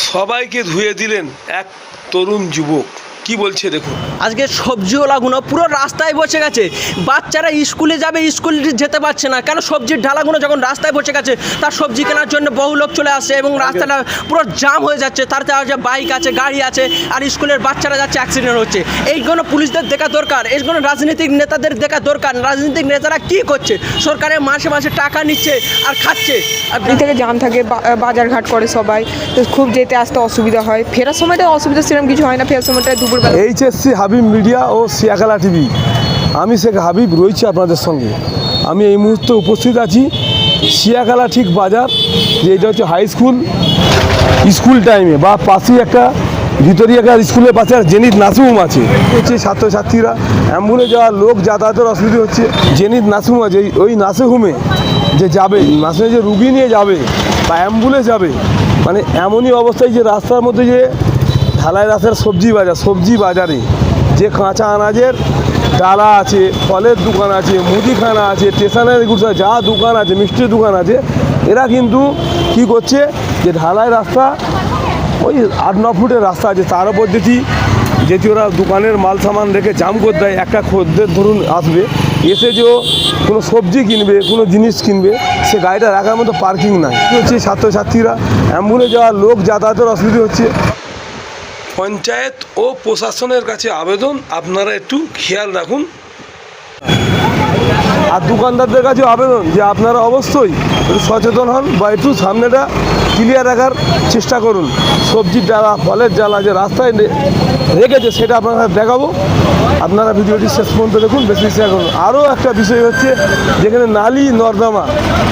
সবাইকে ধুয়ে দিলেন এক তরুণ যুবক। কি বলছে দেখুন। আজকে সবজিওয়ালাগুলো পুরো রাস্তায় বসে গেছে। বাচ্চারা স্কুলে যাবে, স্কুলে যেতে পারছে না। কেন? সবজির ঢালাগুলো যখন রাস্তায় বসে গেছে, তার সবজি কেনার জন্য বহু লোক চলে আসছে এবং রাস্তাটা পুরো জাম হয়ে যাচ্ছে। তারতে আছে বাইক আছে, গাড়ি আছে, আর স্কুলের বাচ্চারা যাচ্ছে, অ্যাক্সিডেন্ট হচ্ছে। এইগুলো পুলিশদের দেখা দরকার, এইগুলো রাজনৈতিক নেতাদের দেখা দরকার। রাজনৈতিক নেতারা কি করছে? সরকারের মাসে মাসে টাকা নিচ্ছে আর খাচ্ছে। দিক থেকে জাম থাকে, বাজার ঘাট করে সবাই, তো খুব যেতে আসতে অসুবিধা হয়। ফেরার সময়টা অসুবিধা সেরকম কিছু হয় না, ফেরার সময়টা দুপুরবেলা। এইচএসসি হাবিব মিডিয়া ও সিয়াখালা টিভি, আমি শেখ হাবিব রয়েছি আপনাদের সঙ্গে। আমি এই মুহূর্তে উপস্থিত আছি সিয়াখালা ঠিক বাজার, যে এটা হচ্ছে হাই স্কুল, স্কুল টাইমে বা পাশেই একটা ভিতরিয়া স্কুলের পাশে জেনিত নার্সিংহোম আছে। হচ্ছে ছাত্রছাত্রীরা অ্যাম্বুলেন্স যাওয়ার লোক যাতায়াতের অসুবিধা হচ্ছে। জেনিত নার্সিংহোম আছে, ওই নার্সিংহোমে যে যাবে, নার্সিংহোমে যে রুগী নিয়ে যাবে বা অ্যাম্বুলেন্স যাবে, মানে এমনই অবস্থায় যে রাস্তার মধ্যে যে ঢালাই রাস্তার সবজি বাজারে যে কাঁচা আনাজের ডালা আছে, ফলের দোকান আছে, মুদিখানা আছে, স্টেশনারি গুডস যা দোকান আছে, মিষ্টির দোকান আছে, এরা কিন্তু কি করছে যে ঢালাই রাস্তা, ওই 8-9 ফুটের রাস্তা আছে, তার উপর যেটি ওরা দোকানের মাল সামান রেখে জাম করে দেয়। একটা খদ্দের ধরুন আসবে, এসে যে কোনো সবজি কিনবে, কোনো জিনিস কিনবে, সে গাড়িটা রাখার মতো পার্কিং নাই। কী হচ্ছে, ছাত্রছাত্রীরা অ্যাম্বুলেন্স যাওয়ার লোক যাতায়াতের অসুবিধা হচ্ছে। পঞ্চায়েত ও প্রশাসনের কাছে আবেদন, আপনারা একটু খেয়াল রাখুন। আর দোকানদারদের কাছেও আবেদন যে আপনারা অবশ্যই একটু সচেতন হন বা একটু সামনেটা ক্লিয়ার রাখার চেষ্টা করুন। সবজির ডালা, ফলের ডালা যে রাস্তায় রেখেছে সেটা আপনারা দেখাবো। আপনারা ভিডিওটি শেষ পর্যন্ত দেখুন, বেশি শেয়ার করুন। আরও একটা বিষয় হচ্ছে, যেখানে নালি নর্দমা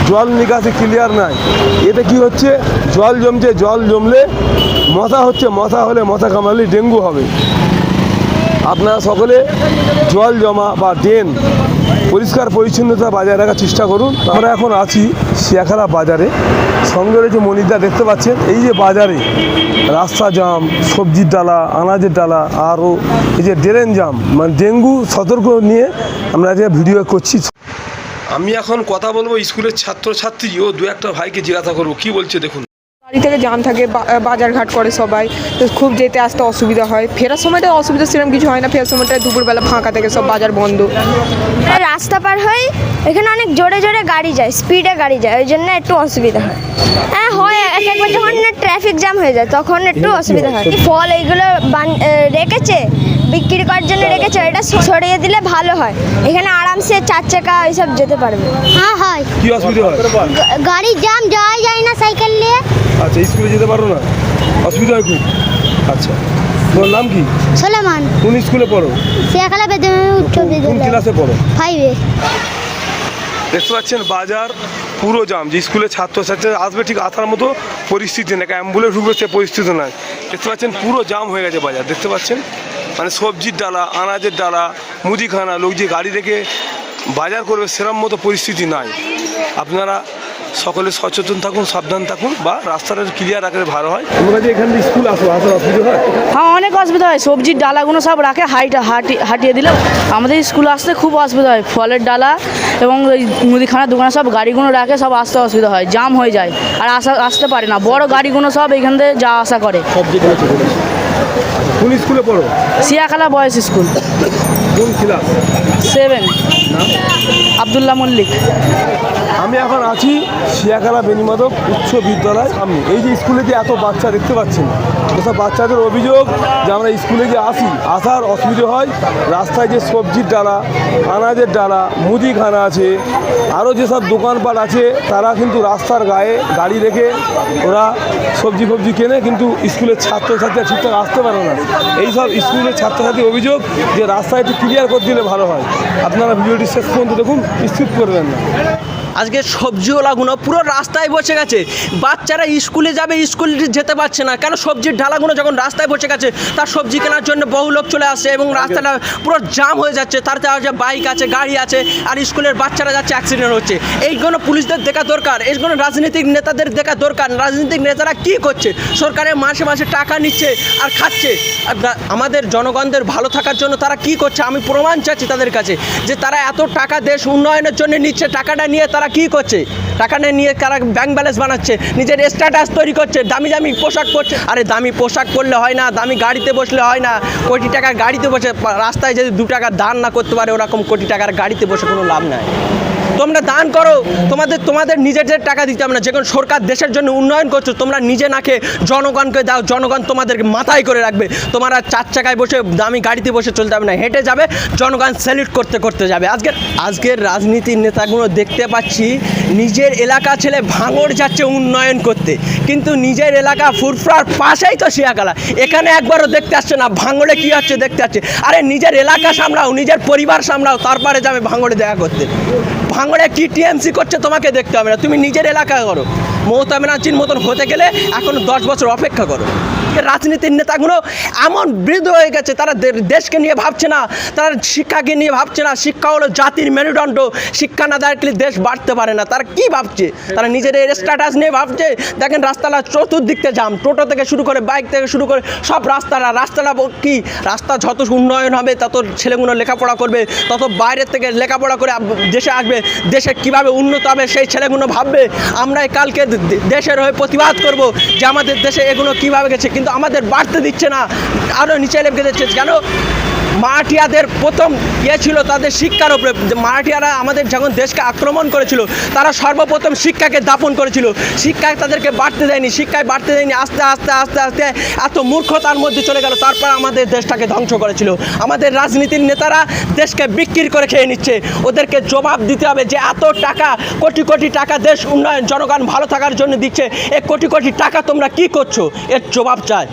জল নিকাশি ক্লিয়ার নাই, এতে কি হচ্ছে, জল জমছে, জল জমলে মশা হচ্ছে, মশা হলে মশা কামড়ালে ডেঙ্গু হবে। আপনারা সকলে জল জমা বা ড্রেন পরিষ্কার পরিচ্ছন্নতা বজায় রাখার চেষ্টা করুন। আমরা এখন আছি সিয়াখালা বাজারে, সঙ্গে রয়েছে মনিরদা, দেখতে পাচ্ছেন এই যে বাজারে রাস্তা জাম, সবজির ডালা, আনাজের ডালা, আরও এই যে ড্রেন জাম, মানে ডেঙ্গু সতর্ক নিয়ে আমরা যে ভিডিও করছি। আমি এখন কথা বলবো স্কুলের ছাত্রছাত্রী ও দু একটা ভাইকে জিজ্ঞাসা করবো কি বলছে দেখুন। বাড়ি থেকে জাম থাকে, বাজার ঘাট করে সবাই, তো খুব যেতে আসতে অসুবিধা হয়। ফেরার সময়টা অসুবিধা সেরকম কিছু হয় না, ফেরার সময়টা দুপুরবেলা ফাঁকা থেকে সব বাজার বন্ধ। রাস্তা পার হই, এখানে অনেক জোরে জোরে গাড়ি যায়, স্পিডে গাড়ি যায়, ওই জন্য একটু অসুবিধা হয়। হ্যাঁ হয়, একবার যখন ট্রাফিক জ্যাম হয়ে যায় তখন একটু অসুবিধা হয়। ফল এইগুলো রেখেছে, বিক্রি করার জন্য রেখেছে, এটা সরিয়ে দিলে ভালো হয়। এখানে আরামসে 4 চাকা এইসব যেতে পারবে। হ্যাঁ হয়, কি অসুবিধা হয়? গাড়ির জ্যাম, যাওয়া যায় না সাইকেল নিয়ে। আচ্ছা, স্কুলে যেতে পারো না, অসুবিধা হয় খুব। আচ্ছা, তোমার নাম কি? সোলেমান। কোন স্কুলে পড়ো? সিয়াখালা উচ্চ কোন বিদ্যালয় ক্লাসে পড়ো? 5-এ। দেখতে পাচ্ছেন বাজার পুরো জাম, যে স্কুলে ছাত্রছাত্রীরা আসবে ঠিক আসার মতো পরিস্থিতি নেই, অ্যাম্বুলেন্স ঢুকবে সে পরিস্থিতি নয়। দেখতে পাচ্ছেন পুরো জাম হয়ে গেছে বাজার, দেখতে পাচ্ছেন মানে সবজির ডালা, আনাজের ডালা, মুদিখানা, লোক যে গাড়ি রেখে বাজার করবে সেরকম মতো পরিস্থিতি নাই। আপনারা সকলে সচেতন থাকুন, সাবধান থাকুন, বা রাস্তাটা ক্লিয়ার রাখলে ভালো হয়। তোমরা যে এখান থেকে স্কুল আসো, আসার অসুবিধা হয়? হ্যাঁ, অনেক অসুবিধা হয়। সবজির ডালাগুলো সব রাখে, হাঁটিয়ে দিলে আমাদের স্কুলে আসতে খুব অসুবিধা হয়। ফলের ডালা এবং ওই মুদিখানার দোকানে সব গাড়িগুলো রাখে, সব আসতে অসুবিধা হয়, জাম হয়ে যায় আর আসতে পারে না। বড় গাড়িগুলো সব এখান থেকে যা আসা করে। কোন স্কুলে পড়ো? সিয়াখালা বয়েজ স্কুল, কোন ক্লাস? 7। আবদুল্লাহ মল্লিক। আমি এখন আছি সিয়াখালা বেণীমাধব উচ্চ বিদ্যালয় সামনে। এই যে স্কুলে যে এত বাচ্চা দেখতে পাচ্ছেন, এসব বাচ্চাদের অভিযোগ যে আমরা স্কুলে যে আসার অসুবিধা হয়। রাস্তায় যে সবজির ডালা, আনাজের ডালা, মুদিখানা আছে, আরও যেসব দোকানপাট আছে, তারা কিন্তু রাস্তার গায়ে গাড়ি রেখে ওরা সবজি কেনে, কিন্তু স্কুলের ছাত্রছাত্রীরা ঠিকঠাক আসতে পারে না। এইসব স্কুলের ছাত্রছাত্রীর অভিযোগ যে রাস্তা একটু ক্লিয়ার করে দিলে ভালো হয়। আপনারা ভিডিওটি শেষ পর্যন্ত দেখুন, স্কিপ করবেন না। আজকে সবজিওয়ালাগুলো পুরো রাস্তায় বসে গেছে। বাচ্চারা স্কুলে যাবে, স্কুলে যেতে পারছে না। কেন? সবজির ঢালাগুলো যখন রাস্তায় বসে গেছে, তার সবজি কেনার জন্য বহু লোক চলে আসছে এবং রাস্তাটা পুরো জাম হয়ে যাচ্ছে। তারতে আছে বাইক আছে, গাড়ি আছে, আর স্কুলের বাচ্চারা যাচ্ছে, অ্যাক্সিডেন্ট হচ্ছে। এইগুলো পুলিশদের দেখা দরকার, এইগুলো রাজনৈতিক নেতাদের দেখা দরকার। রাজনৈতিক নেতারা কি করছে? সরকারের মাসে মাসে টাকা নিচ্ছে আর খাচ্ছে। আমাদের জনগণদের ভালো থাকার জন্য তারা কি করছে? আমি প্রমাণ চাচ্ছি তাদের কাছে যে তারা এত টাকা দেশ উন্নয়নের জন্য নিচ্ছে, টাকাটা নিয়ে তারা তারা কি করছে? টাকা নিয়ে তারা ব্যাংক ব্যালেন্স বানাচ্ছে, নিজের স্ট্যাটাস তৈরি করছে, দামি দামি পোশাক পরছে। আরে দামি পোশাক পরলে হয় না, দামি গাড়িতে বসলে হয় না। কোটি টাকার গাড়িতে বসে রাস্তায় যদি 2 টাকা দান না করতে পারে, ওরকম কোটি টাকার গাড়িতে বসে কোনো লাভ নাই। তোমরা দান করো, তোমাদের নিজেদের টাকা দিতে হবে না। যখন সরকার দেশের জন্য উন্নয়ন করছো, তোমরা নিজে না খেয়ে জনগণকে দাও, জনগণ তোমাদেরকে মাথায় করে রাখবে। তোমরা 4 চাকায় বসে দামি গাড়িতে বসে চলতে হবে না, হেঁটে যাবে, জনগণ স্যালুট করতে করতে যাবে। আজকের রাজনীতির নেতাগুলো দেখতে পাচ্ছি নিজের এলাকা ছেলে ভাঙড় যাচ্ছে উন্নয়ন করতে, কিন্তু নিজের এলাকা ফুরফুরার পাশেই তো শিয়াখালা, এখানে একবারও দেখতে আসছে না ভাঙড়ে কী হচ্ছে দেখতে আসছে। আরে নিজের এলাকা সামলাও, নিজের পরিবার সামলাও, তারপরে যাবে ভাঙড়ে দেখা করতে। ভাঙড়ে কি টিএমসি করছে তোমাকে দেখতে হবে না, তুমি নিজের এলাকা করো। মমতা ব্যানার্জির মতন হতে গেলে এখনো 10 বছর অপেক্ষা করো। রাজনীতির নেতাগুলো এমন বৃদ্ধ হয়ে গেছে, তারা দেশকে নিয়ে ভাবছে না, তারা শিক্ষাকে নিয়ে ভাবছে না। শিক্ষা হলো জাতির মেরুদণ্ড, শিক্ষা না থাকলে দেশ বাড়তে পারে না। তারা কি ভাবছে? তারা নিজের স্ট্যাটাস নিয়ে ভাবছে। দেখেন রাস্তাটা চতুর্দিকতে জাম, টোটো থেকে শুরু করে বাইক থেকে শুরু করে সব রাস্তাটা কি রাস্তা যত উন্নয়ন হবে তত ছেলেগুলো লেখাপড়া করবে, তত বাইরের থেকে লেখাপড়া করে দেশে আসবে, দেশে কিভাবে উন্নত হবে সেই ছেলেগুলো ভাববে। আমরাই কালকে দেশের হয়ে প্রতিবাদ করব যে আমাদের দেশে এগুলো কীভাবে গেছে, কিন্তু আমাদের বাড়তে দিচ্ছে না, আরও নিচে লেগে দিচ্ছে। কেন? মারাঠিয়াদের প্রথম ছিল তাদের শিক্ষার উপরে। মারাঠিয়ারা আমাদের যখন দেশকে আক্রমণ করেছিল, তারা সর্বপ্রথম শিক্ষাকে দাপন করেছিল, শিক্ষায় তাদেরকে বাড়তে দেয়নি, শিক্ষায় বাড়তে দেয়নি। আস্তে আস্তে আস্তে আস্তে এত মূর্খতার মধ্যে চলে গেল, তারপর আমাদের দেশটাকে ধ্বংস করেছিল। আমাদের রাজনীতির নেতারা দেশকে বিক্রি করে খেয়ে নিচ্ছে, ওদেরকে জবাব দিতে হবে যে এত টাকা, কোটি কোটি টাকা দেশ উন্নয়ন জনগণ ভালো থাকার জন্য দিচ্ছে, এ কোটি কোটি টাকা তোমরা কি করছো, এর জবাব চাই।